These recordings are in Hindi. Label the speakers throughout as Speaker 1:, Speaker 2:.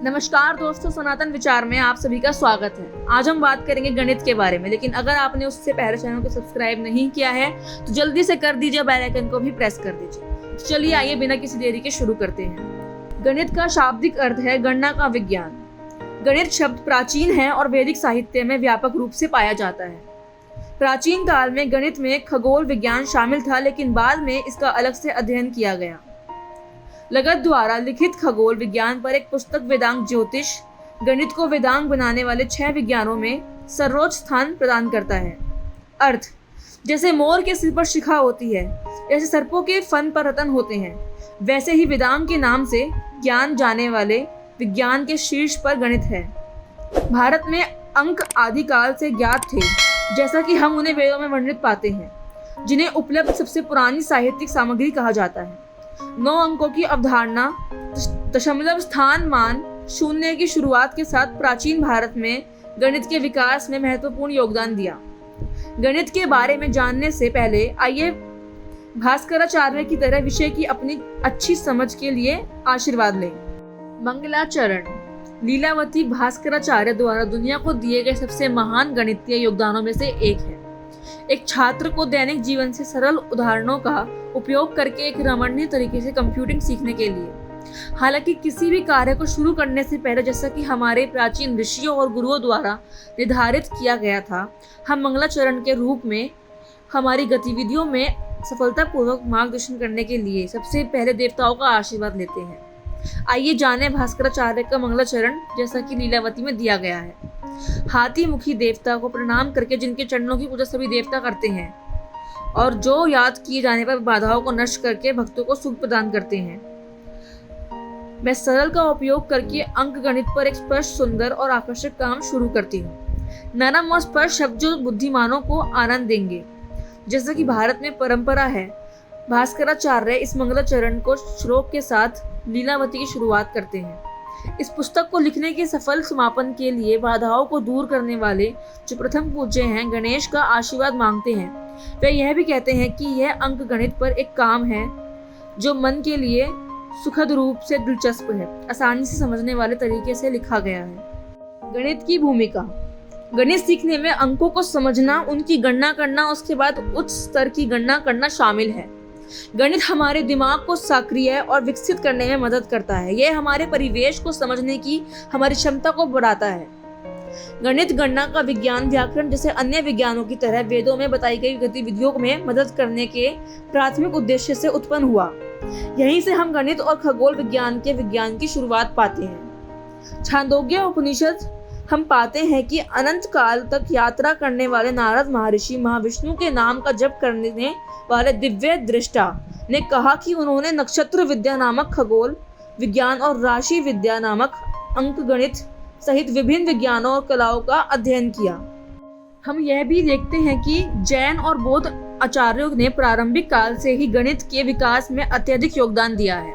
Speaker 1: नमस्कार दोस्तों, सनातन विचार में आप सभी का स्वागत है। आज हम बात करेंगे गणित के बारे में, लेकिन अगर आपने उससे पहले चैनल को सब्सक्राइब नहीं किया है तो जल्दी से कर दीजिए, बेल आइकन को भी प्रेस कर दीजिए। तो चलिए आइए बिना किसी देरी के शुरू करते हैं। गणित का शाब्दिक अर्थ है गणना का विज्ञान। गणित शब्द प्राचीन है और वैदिक साहित्य में व्यापक रूप से पाया जाता है। प्राचीन काल में गणित में खगोल विज्ञान शामिल था, लेकिन बाद में इसका अलग से अध्ययन किया गया। लगत द्वारा लिखित खगोल विज्ञान पर एक पुस्तक वेदांग ज्योतिष गणित को वेदांग बनाने वाले 6 विज्ञानों में सर्वोच्च स्थान प्रदान करता है। अर्थ: जैसे मोर के सिर पर शिखा होती है, जैसे सर्पों के फन पर रतन होते हैं, वैसे ही वेदांग के नाम से ज्ञान जाने वाले विज्ञान के शीर्ष पर गणित है। भारत में अंक आदिकाल से ज्ञात थे, जैसा कि हम उन्हें वेदों में वर्णित पाते हैं, जिन्हें उपलब्ध सबसे पुरानी साहित्यिक सामग्री कहा जाता है। 9 अंकों की अवधारणा, दशमलव स्थान मान, शून्य की शुरुआत के साथ प्राचीन भारत में गणित के विकास में महत्वपूर्ण योगदान दिया। गणित के बारे में जानने से पहले आइए भास्कराचार्य की तरह विषय की अपनी अच्छी समझ के लिए आशीर्वाद लें। मंगलाचरण लीलावती भास्कराचार्य द्वारा दुनिया को दिए गए सबसे महान गणितीय योगदानों में से एक है। एक छात्र को दैनिक जीवन से सरल उदाहरणों का उपयोग करके एक रमणीय तरीके से कंप्यूटिंग सीखने के लिए। हालांकि किसी भी कार्य को शुरू करने से पहले, जैसा कि हमारे प्राचीन ऋषियों और गुरुओं द्वारा निर्धारित किया गया था, हम मंगलाचरण के रूप में हमारी गतिविधियों में सफलतापूर्वक मार्गदर्शन करने के लिए सबसे पहले देवताओं का आशीर्वाद लेते हैं। आइए जाने भास्कराचार्य का मंगलाचरण, जैसा कि लीलावती में दिया गया है। हाथी मुखी देवता को प्रणाम करके, जिनके चरणों की पूजा सभी देवता करते हैं और जो याद किए जाने पर बाधाओं को नष्ट करके भक्तों को सुख प्रदान करते हैं, मैं सरल का उपयोग करके अंक गणित पर एक स्पष्ट, सुंदर और आकर्षक काम शुरू करती हूँ। नरम और स्पष्ट शब्द जो बुद्धिमानों को आनंद देंगे। जैसा कि भारत में परंपरा है, भास्कराचार्य इस मंगलाचरण को श्लोक के साथ लीलावती की शुरुआत करते हैं। इस पुस्तक को लिखने के सफल समापन के लिए बाधाओं को दूर करने वाले जो प्रथम पूज्य हैं, गणेश का आशीर्वाद मांगते हैं। वे यह भी कहते हैं कि यह अंक गणित पर एक काम है जो मन के लिए सुखद रूप से दिलचस्प है, आसानी से समझने वाले तरीके से लिखा गया है। गणित की भूमिका: गणित सीखने में अंकों को समझना, उनकी गणना करना, उसके बाद उच्च स्तर की गणना करना शामिल है। गणित हमारे दिमाग को सक्रिय और विकसित करने में मदद करता है। यह हमारे परिवेश को समझने की हमारी क्षमता को बढ़ाता है। गणित गणना का विज्ञान व्याकरण जैसे अन्य विज्ञानों की तरह वेदों में बताई गई गतिविधियों में मदद करने के प्राथमिक उद्देश्य से उत्पन्न हुआ। यहीं से हम गणित और खगोल विज्ञान के विज्ञान की शुरुआत पाते हैं। छांदोग्य उपनिषद हम पाते हैं कि अनंत काल तक यात्रा करने वाले नारद महर्षि महाविष्णु के नाम का जप करने वाले दिव्य दृष्टा ने कहा कि उन्होंने नक्षत्र विद्या नामक खगोल विज्ञान और राशि विद्या नामक अंक गणित सहित विभिन्न विज्ञानों और कलाओं का अध्ययन किया। हम यह भी देखते हैं कि जैन और बौद्ध आचार्यों ने प्रारंभिक काल से ही गणित के विकास में अत्यधिक योगदान दिया है।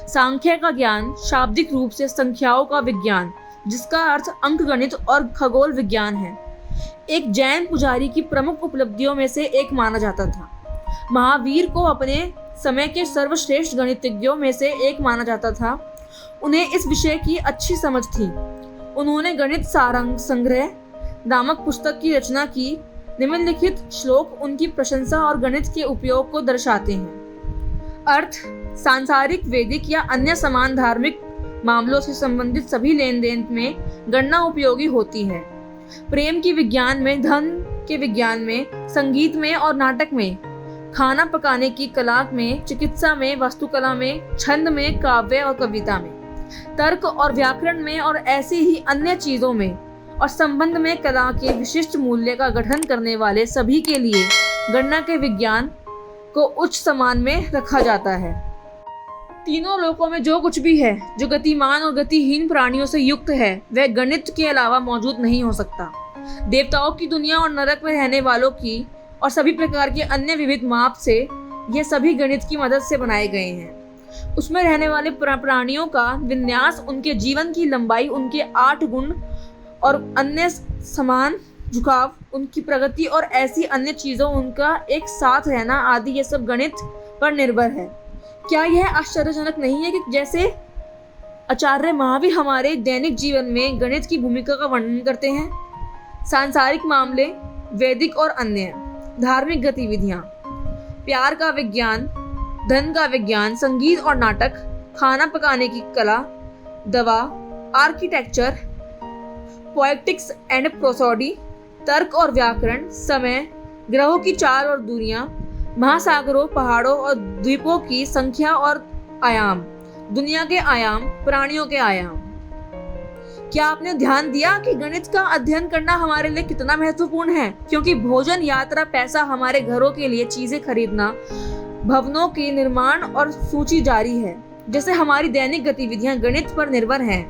Speaker 1: सांख्य का ज्ञान शाब्दिक रूप से संख्याओं का विज्ञान, जिसका अर्थ अंक गणित और खगोल विज्ञान है, एक जैन पुजारी की प्रमुख उपलब्धियों में से एक माना जाता था। महावीर को अपने समय के सर्वश्रेष्ठ गणितज्ञों में से एक माना जाता था। उन्हें इस विषय की अच्छी समझ थी। उन्होंने गणित सारंग संग्रह नामक पुस्तक की रचना की। निम्नलिखित श्लोक उनकी प्रशंसा और गणित के उपयोग को दर्शाते हैं। अर्थ: सांसारिक, वैदिक या अन्य समान धार्मिक मामलों से संबंधित सभी लेन देन में गणना उपयोगी होती है। प्रेम के विज्ञान में, धन के विज्ञान में, संगीत में और नाटक में, खाना पकाने की कला में, चिकित्सा में, वास्तुकला में, छंद में, काव्य और कविता में, तर्क और व्याकरण में और ऐसी ही अन्य चीजों में और संबंध में कला के विशिष्ट मूल्य का गठन करने वाले सभी के लिए गणना के विज्ञान को उच्च सम्मान में रखा जाता है। तीनों लोकों में जो कुछ भी है जो गतिमान और गतिहीन प्राणियों से युक्त है, वह गणित के अलावा मौजूद नहीं हो सकता। देवताओं की दुनिया और नरक में रहने वालों की और सभी प्रकार के अन्य विविध माप से ये सभी गणित की मदद से बनाए गए हैं। उसमें रहने वाले प्राणियों का विन्यास, उनके जीवन की लंबाई, उनके 8 गुण और अन्य समान झुकाव, उनकी प्रगति और ऐसी अन्य चीजों, उनका एक साथ रहना आदि, ये सब गणित पर निर्भर है। क्या यह आश्चर्यजनक नहीं है कि जैसे आचार्य महावीर हमारे दैनिक जीवन में गणित की भूमिका का वर्णन करते हैं। सांसारिक मामले, वैदिक और अन्य, धार्मिक गतिविधियां, प्यार का विज्ञान, धन का विज्ञान, संगीत और नाटक, खाना पकाने की कला, दवा, आर्किटेक्चर, पोएटिक्स एंड प्रोसोडी, तर्क और व्याकरण, समय, ग्रहों की चाल और दूरियां, महासागरों, पहाड़ों और द्वीपों की संख्या और आयाम, दुनिया के आयाम, प्राणियों के आयाम। क्या आपने ध्यान दिया कि गणित का अध्ययन करना हमारे लिए कितना महत्वपूर्ण है? क्योंकि भोजन, यात्रा, पैसा, हमारे घरों के लिए चीजें खरीदना, भवनों के निर्माण और सूची जारी है, जैसे हमारी दैनिक गतिविधियां गणित पर निर्भर हैं।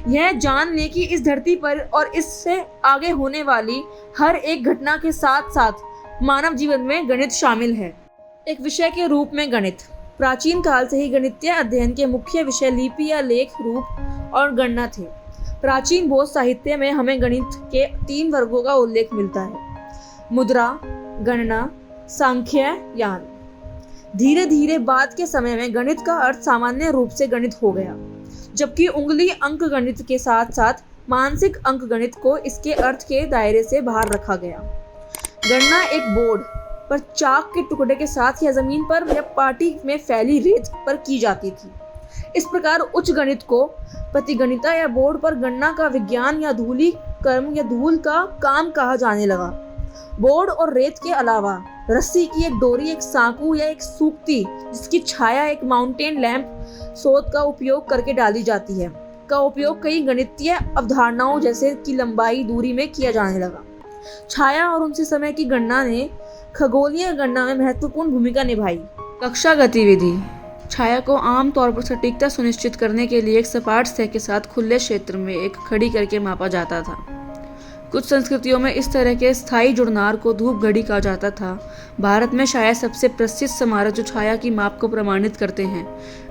Speaker 1: यह जान लें कि इस धरती पर और इससे आगे होने वाली हर एक घटना के साथ साथ मानव जीवन में गणित शामिल है। एक विषय के रूप में गणित। प्राचीन काल से ही गणितीय अध्ययन के मुख्य विषय लिपि या लेख रूप और गणना थे। प्राचीन बौद्ध साहित्य में हमें गणित के 3 वर्गों का उल्लेख मिलता है: मुद्रा, गणना, सांख्ययान। धीरे धीरे बाद के समय में गणित का अर्थ सामान्य रूप से गणित हो गया, जबकि उंगली अंक गणित के साथ साथ मानसिक अंक गणित को इसके अर्थ के दायरे से बाहर रखा गया। गणना एक बोर्ड पर चाक के टुकड़े के साथ या जमीन पर या पार्टी में फैली रेत पर की जाती थी। इस प्रकार उच्च गणित को प्रतिगणिता या बोर्ड पर गणना का विज्ञान या धूली कर्म या धूल का काम कहा जाने लगा। बोर्ड और रेत के अलावा रस्सी की एक डोरी, एक सांकू या एक सूक्ति जिसकी छाया एक माउंटेन लैंप स्रोत का उपयोग करके डाली जाती है, का उपयोग कई गणितीय अवधारणाओं जैसे कि लंबाई, दूरी में किया जाने लगा। छाया और उनसे समय की गणना ने खगोलीय गणना में महत्वपूर्ण भूमिका निभाई। कक्षा गतिविधि। छाया को आम तौर पर सटीकता सुनिश्चित करने के लिए एक सपाट सतह के साथ खुले क्षेत्र में एक खड़ी करके मापा जाता था। कुछ संस्कृतियों में इस तरह के स्थायी जुड़नार को धूप घड़ी कहा जाता था। भारत में शायद सबसे प्रसिद्ध स्मारक जो छाया की माप को प्रमाणित करते हैं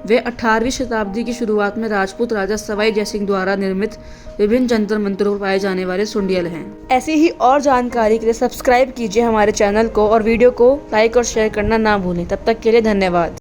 Speaker 1: वे 18वीं शताब्दी की शुरुआत में राजपूत राजा सवाई जयसिंह द्वारा निर्मित विभिन्न जंतर मंतरों पर पाए जाने वाले सुंडियल हैं। ऐसी ही और जानकारी के लिए सब्सक्राइब कीजिए हमारे चैनल को और वीडियो को लाइक और शेयर करना ना भूलें। तब तक के लिए धन्यवाद।